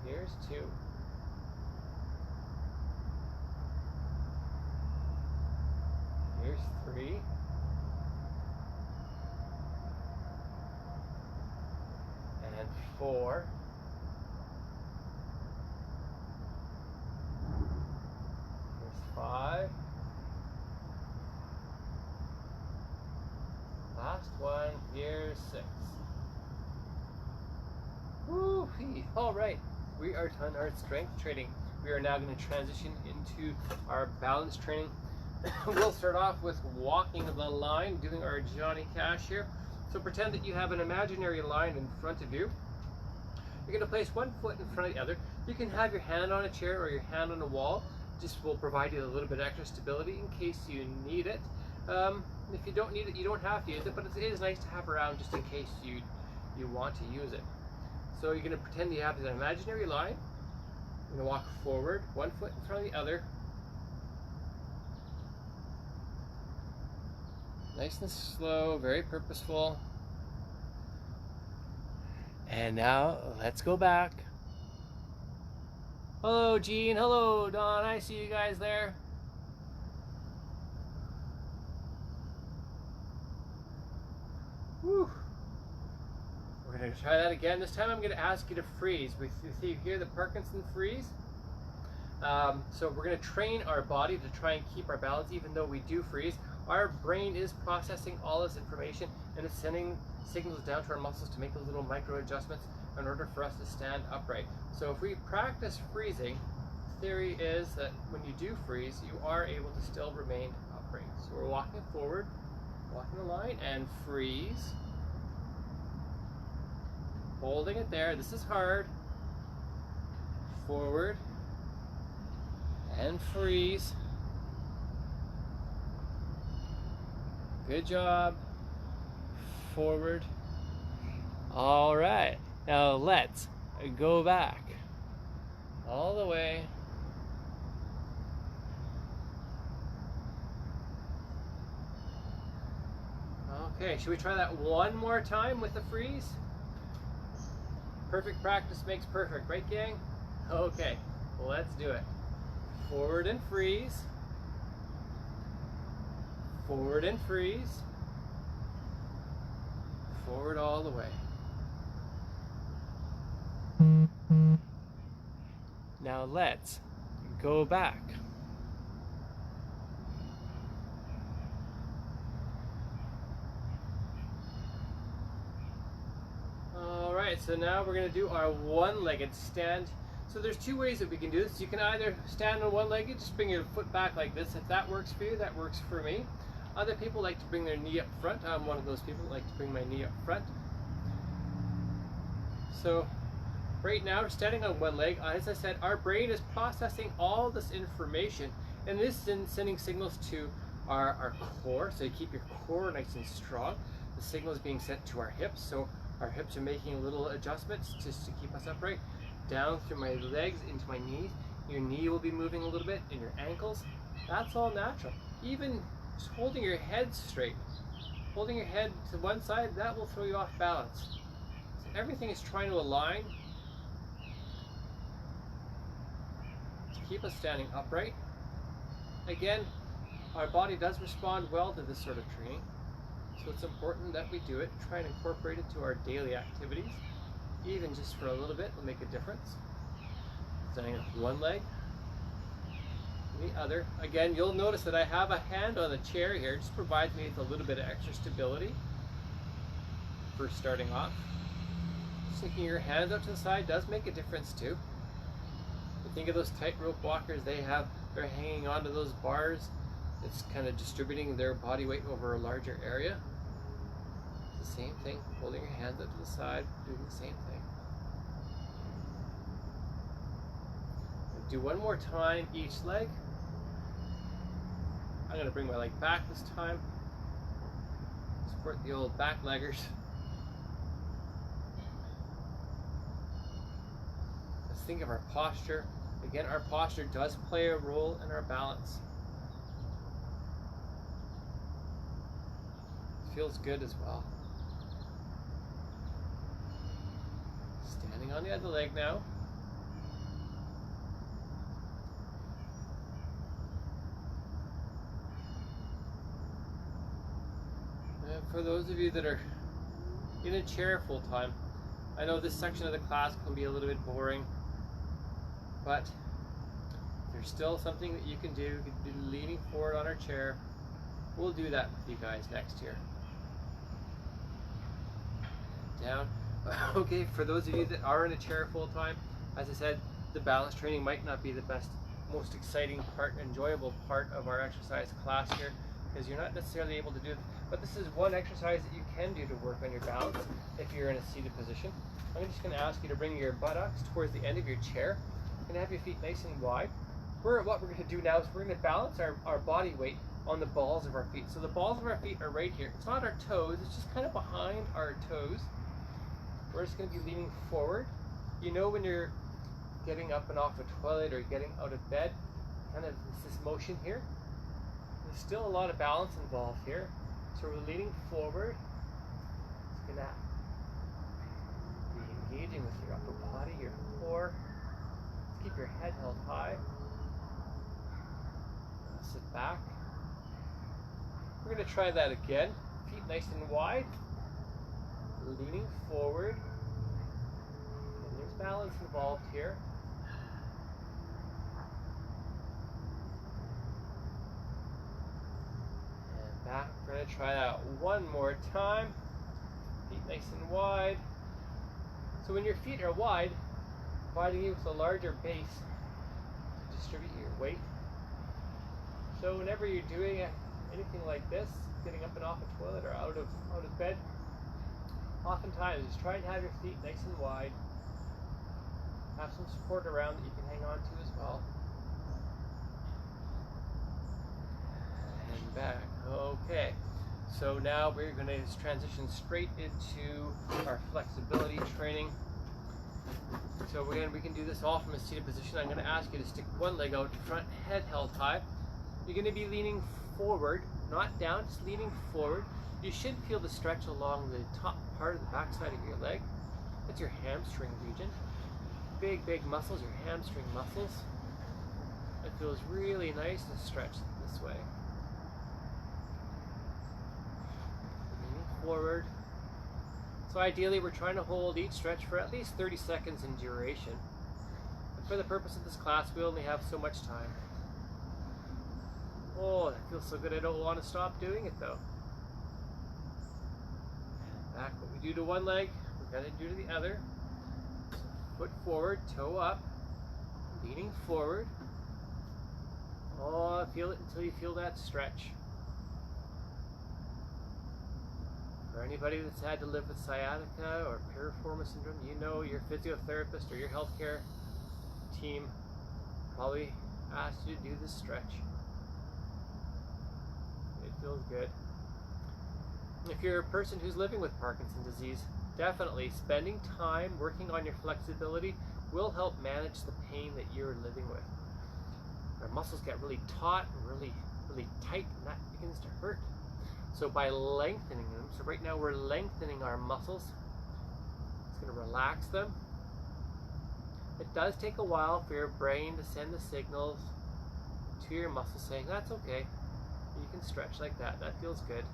Here's 2. Here's 3. And 4. Here's 5. Last 1, here's 6. Woo-hee. All right, we are done our strength training. We are now going to transition into our balance training. We'll start off with walking the line, doing our Johnny Cash here. So pretend that you have an imaginary line in front of you. You're going to place one foot in front of the other. You can have your hand on a chair or your hand on a wall. Just will provide you a little bit extra stability in case you need it. If you don't need it, you don't have to use it, but it is nice to have around just in case you want to use it. So you're going to pretend you have an imaginary line. You're going to walk forward, one foot in front of the other. Nice and slow, very purposeful. And now, let's go back. Hello, Gene. Hello, Don. I see you guys there. Whew. We're going to try that again. This time I'm going to ask you to freeze. We see here the Parkinson freeze. So we're going to train our body to try and keep our balance even though we do freeze. Our brain is processing all this information and it's sending signals down to our muscles to make those little micro adjustments in order for us to stand upright. So if we practice freezing, theory is that when you do freeze, you are able to still remain upright. So we're walking forward, walking the line, and freeze. Holding it there. This is hard. Forward and freeze. Good job. Forward. All right. Now let's go back all the way. Okay, should we try that one more time with the freeze? Perfect practice makes perfect, right, gang? Okay, let's do it. Forward and freeze. Forward and freeze. Forward all the way. Now let's go back. Alright, so now we're going to do our one-legged stand. So there's two ways that we can do this. You can either stand on one leg, just bring your foot back like this. If that works for you, that works for me. Other people like to bring their knee up front. I'm one of those people that like to bring my knee up front. So right now we're standing on one leg. As I said, our brain is processing all this information, and this is sending signals to our core. So you keep your core nice and strong. The signal is being sent to our hips, so our hips are making little adjustments just to keep us upright. Down through my legs into my knees. Your knee will be moving a little bit, and your ankles. That's all natural. Even just holding your head straight, holding your head to one side, that will throw you off balance. So everything is trying to align to keep us standing upright. Again, our body does respond well to this sort of training, so it's important that we do it. Try and incorporate it to our daily activities. Even just for a little bit will make a difference. Standing on one leg, the other. Again, you'll notice that I have a hand on the chair here. It just provides me with a little bit of extra stability for starting off. Sticking your hands out to the side does make a difference too. But think of those tightrope walkers. They're hanging onto those bars. It's kind of distributing their body weight over a larger area. It's the same thing. Holding your hands out to the side, doing the same thing. Do one more time each leg. I'm going to bring my leg back this time. Support the old back leggers. Let's think of our posture. Again, our posture does play a role in our balance. It feels good as well. Standing on the other leg now. For those of you that are in a chair full time, I know this section of the class can be a little bit boring, but there's still something that you can do. You can do leaning forward on our chair. We'll do that with you guys next year. Down. Okay, for those of you that are in a chair full time, as I said, the balance training might not be the best, most exciting part, enjoyable part of our exercise class here, because you're not necessarily able to do it. But this is one exercise that you can do to work on your balance if you're in a seated position. I'm just going to ask you to bring your buttocks towards the end of your chair and have your feet nice and wide. What we're going to do now is we're going to balance our body weight on the balls of our feet. So the balls of our feet are right here. It's not our toes, it's just kind of behind our toes. We're just going to be leaning forward. You know when you're getting up and off a toilet or getting out of bed, kind of this motion here. There's still a lot of balance involved here. So we're leaning forward. It's going to be engaging with your upper body, your core. Keep your head held high. Sit back. We're going to try that again. Feet nice and wide. Leaning forward. And there's balance involved here. Back. We're going to try that one more time. Feet nice and wide. So when your feet are wide, providing you with a larger base to distribute your weight. So whenever you're doing anything like this, getting up and off a toilet or out of bed, oftentimes just try and have your feet nice and wide. Have some support around that you can hang on to as well. And back. Okay. So now we're going to transition straight into our flexibility training. So we can do this all from a seated position. I'm going to ask you to stick one leg out in front, head held high. You're going to be leaning forward, not down, just leaning forward. You should feel the stretch along the top part of the backside of your leg. That's your hamstring region. Big muscles, your hamstring muscles. It feels really nice to stretch this way. Leaning forward. So ideally we're trying to hold each stretch for at least 30 seconds in duration. But for the purpose of this class, we only have so much time. Oh, that feels so good, I don't want to stop doing it though. Back, what we do to one leg, we're going to do to the other. So foot forward, toe up, leaning forward. Oh, feel it until you feel that stretch. For anybody that's had to live with sciatica or piriformis syndrome, you know your physiotherapist or your healthcare team probably asked you to do this stretch. It feels good. If you're a person who's living with Parkinson's disease, definitely spending time working on your flexibility will help manage the pain that you're living with. Our muscles get really taut and really tight, and that begins to hurt. So by lengthening them, so right now we're lengthening our muscles. It's going to relax them. It does take a while for your brain to send the signals to your muscles saying, that's okay, you can stretch like that, that feels good.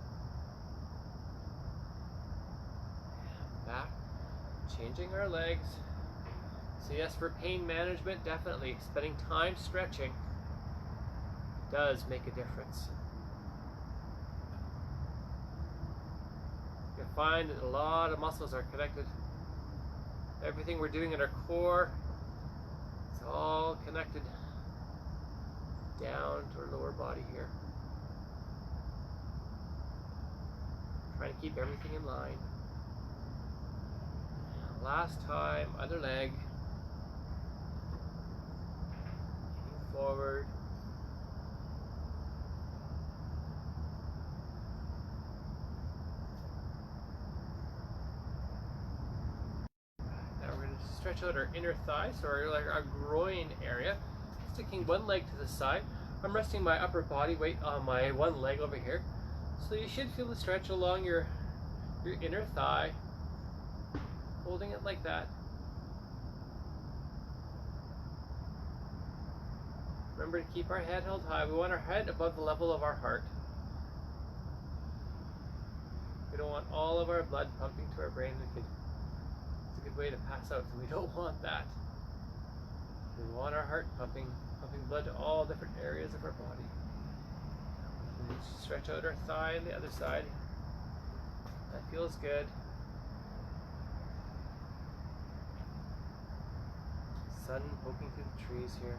Back, changing our legs. So yes, for pain management, definitely spending time stretching does make a difference. You'll find that a lot of muscles are connected. Everything we're doing in our core, it's all connected down to our lower body here. Trying to keep everything in line. Last time, other leg. Leaning forward. Now we're going to stretch out our inner thigh, so our groin area. Sticking one leg to the side. I'm resting my upper body weight on my one leg over here. So you should feel the stretch along your inner thigh. Holding it like that. Remember to keep our head held high. We want our head above the level of our heart. We don't want all of our blood pumping to our brain. It's a good way to pass out, so we don't want that. We want our heart pumping blood to all different areas of our body. We stretch out our thigh on the other side. That feels good. Sun poking through the trees here.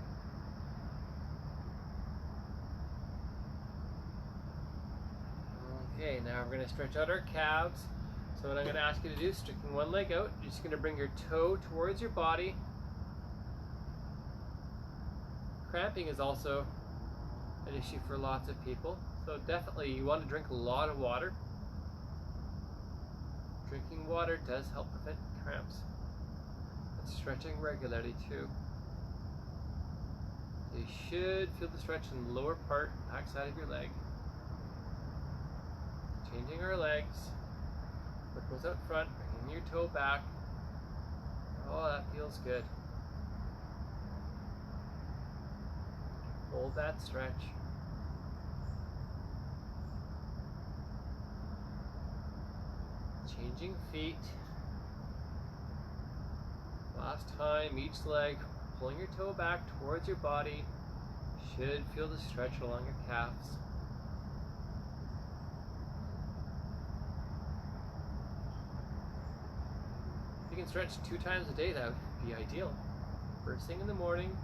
Okay, now we're going to stretch out our calves. So what I'm going to ask you to do is sticking one leg out. You're just going to bring your toe towards your body. Cramping is also an issue for lots of people. So definitely you want to drink a lot of water. Drinking water does help prevent cramps. Stretching regularly too. So you should feel the stretch in the lower part, back side of your leg. Changing our legs. Foot goes out front, bringing your toe back. Oh, that feels good. Hold that stretch. Changing feet. Last time, each leg, pulling your toe back towards your body. Should feel the stretch along your calves. you can stretch 2 times a day, that would be ideal. First thing in the morning,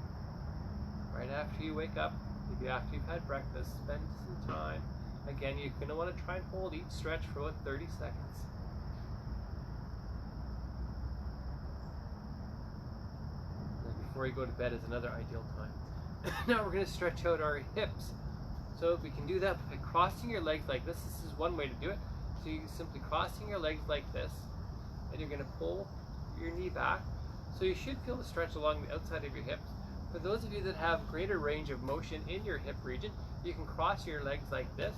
right after you wake up, maybe after you've had breakfast, spend some time. Again, you're going to want to try and hold each stretch for about 30 seconds. And then before you go to bed is another ideal time. Now we're going to stretch out our hips. So we can do that by crossing your legs like this. This is one way to do it. So you're simply crossing your legs like this, and you're going to pull your knee back. So you should feel the stretch along the outside of your hips. For those of you that have greater range of motion in your hip region, you can cross your legs like this,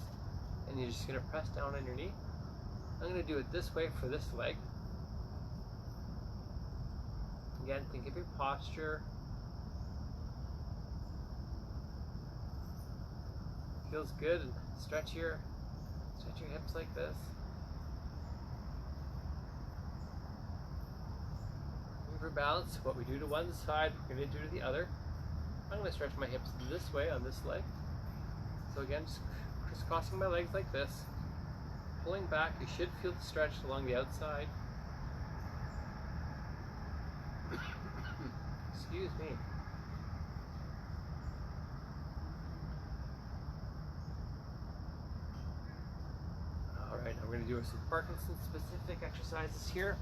and you're just going to press down on your knee. I'm going to do it this way for this leg. Again, think of your posture. Feels good, and stretch your hips like this. For balance, what we do to one side, we're going to do to the other. I'm going to stretch my hips this way on this leg. So again, just crisscrossing my legs like this, pulling back. You should feel the stretch along the outside. Excuse me. All right, now we're going to do some Parkinson-specific exercises here.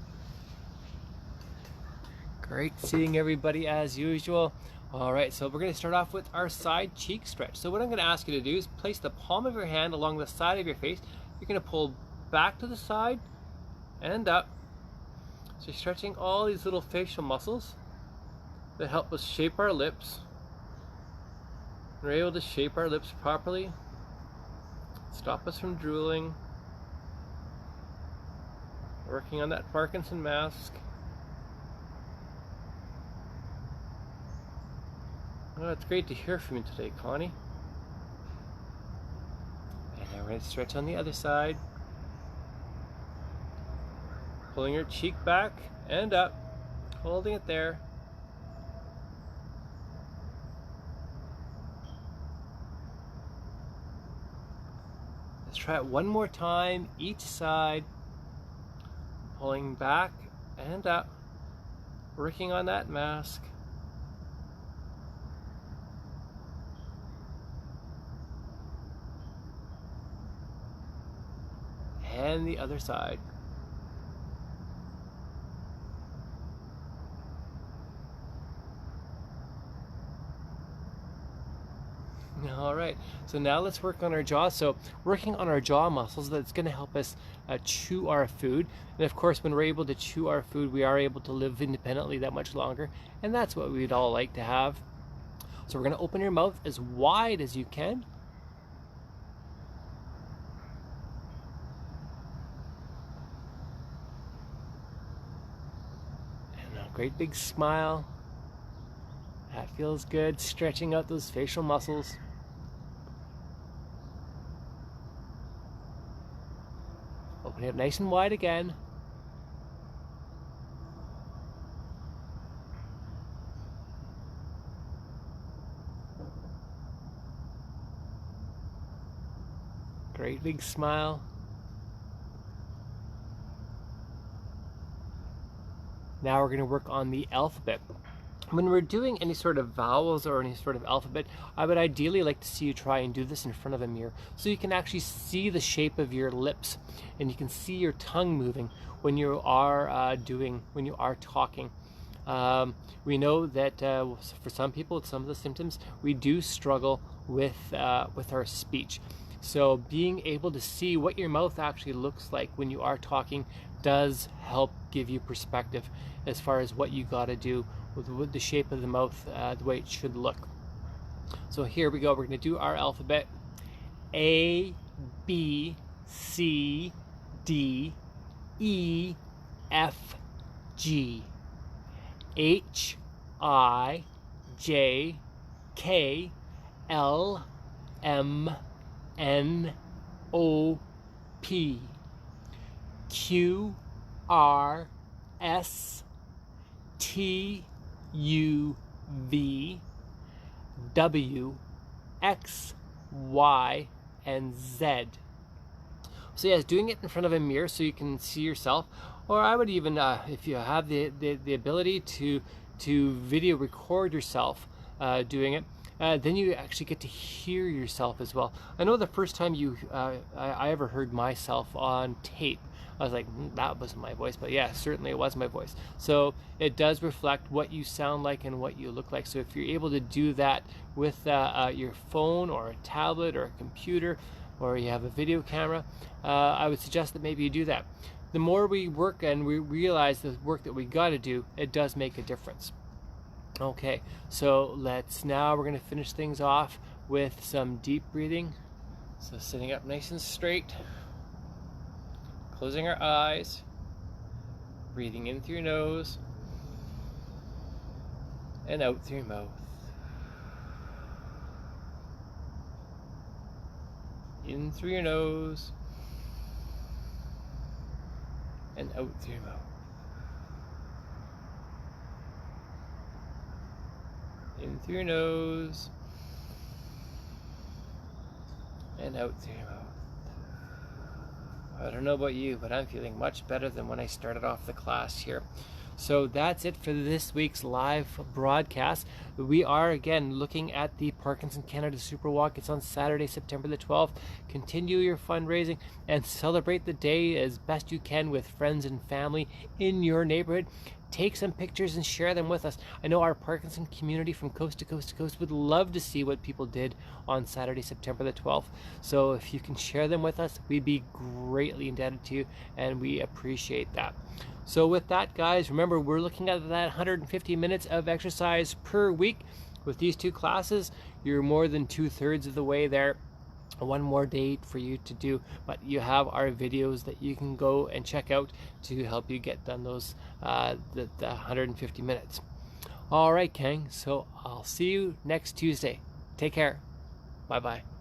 Great seeing everybody as usual. All right, so we're going to start off with our side cheek stretch. So what I'm going to ask you to do is place the palm of your hand along the side of your face. You're going to pull back to the side and up. So you're stretching all these little facial muscles that help us shape our lips. We're able to shape our lips properly, stop us from drooling, working on that Parkinson mask. Oh, it's great to hear from you today, Connie. And now we're going to stretch on the other side. Pulling your cheek back and up, holding it there. Let's try it one more time, each side. Pulling back and up, working on that mask. And the other side. All right, so now let's work on our jaw. So working on our jaw muscles, that's going to help us chew our food. And of course, when we're able to chew our food, we are able to live independently that much longer. And that's what we'd all like to have. So we're going to open your mouth as wide as you can. Great big smile. That feels good. Stretching out those facial muscles. Open it up nice and wide again. Great big smile. Now we're going to work on the alphabet. When we're doing any sort of vowels or any sort of alphabet, I would ideally like to see you try and do this in front of a mirror so you can actually see the shape of your lips and you can see your tongue moving when you are talking. We know that for some people with some of the symptoms, we do struggle with our speech. So being able to see what your mouth actually looks like when you are talking does help give you perspective as far as what you got to do with the shape of the mouth, the way it should look. So here we go. We're going to do our alphabet. A, B, C, D, E, F, G, H, I, J, K, L, M, N, O, P, Q, R, S, T, U, V, W, X, Y, and Z. So yes, doing it in front of a mirror so you can see yourself. Or I would even, if you have the ability to video record yourself doing it, then you actually get to hear yourself as well. I know the first time I ever heard myself on tape, I was like, that wasn't my voice, but yeah, certainly it was my voice. So it does reflect what you sound like and what you look like. So if you're able to do that with your phone or a tablet or a computer, or you have a video camera, I would suggest that maybe you do that. The more we work and we realize the work that we got to do, it does make a difference. Okay, so we're going to finish things off with some deep breathing. So sitting up nice and straight, closing our eyes, breathing in through your nose and out through your mouth. In through your nose and out through your mouth. In through your nose and out through your mouth. I don't know about you, but I'm feeling much better than when I started off the class here. So that's it for this week's live broadcast. We are again looking at the Parkinson Canada Super Walk. It's on Saturday, September the 12th. Continue your fundraising and celebrate the day as best you can with friends and family in your neighborhood. Take some pictures and share them with us. I know our Parkinson community from coast to coast to coast would love to see what people did on Saturday, September the 12th. So if you can share them with us, we'd be greatly indebted to you, and we appreciate that. So with that, guys, remember, we're looking at that 150 minutes of exercise per week. With these two classes, you're more than 2/3 of the way there. One more day for you to do, but you have our videos that you can go and check out to help you get done those the 150 minutes. All right, Kang, so I'll see you next Tuesday. Take care. Bye-bye.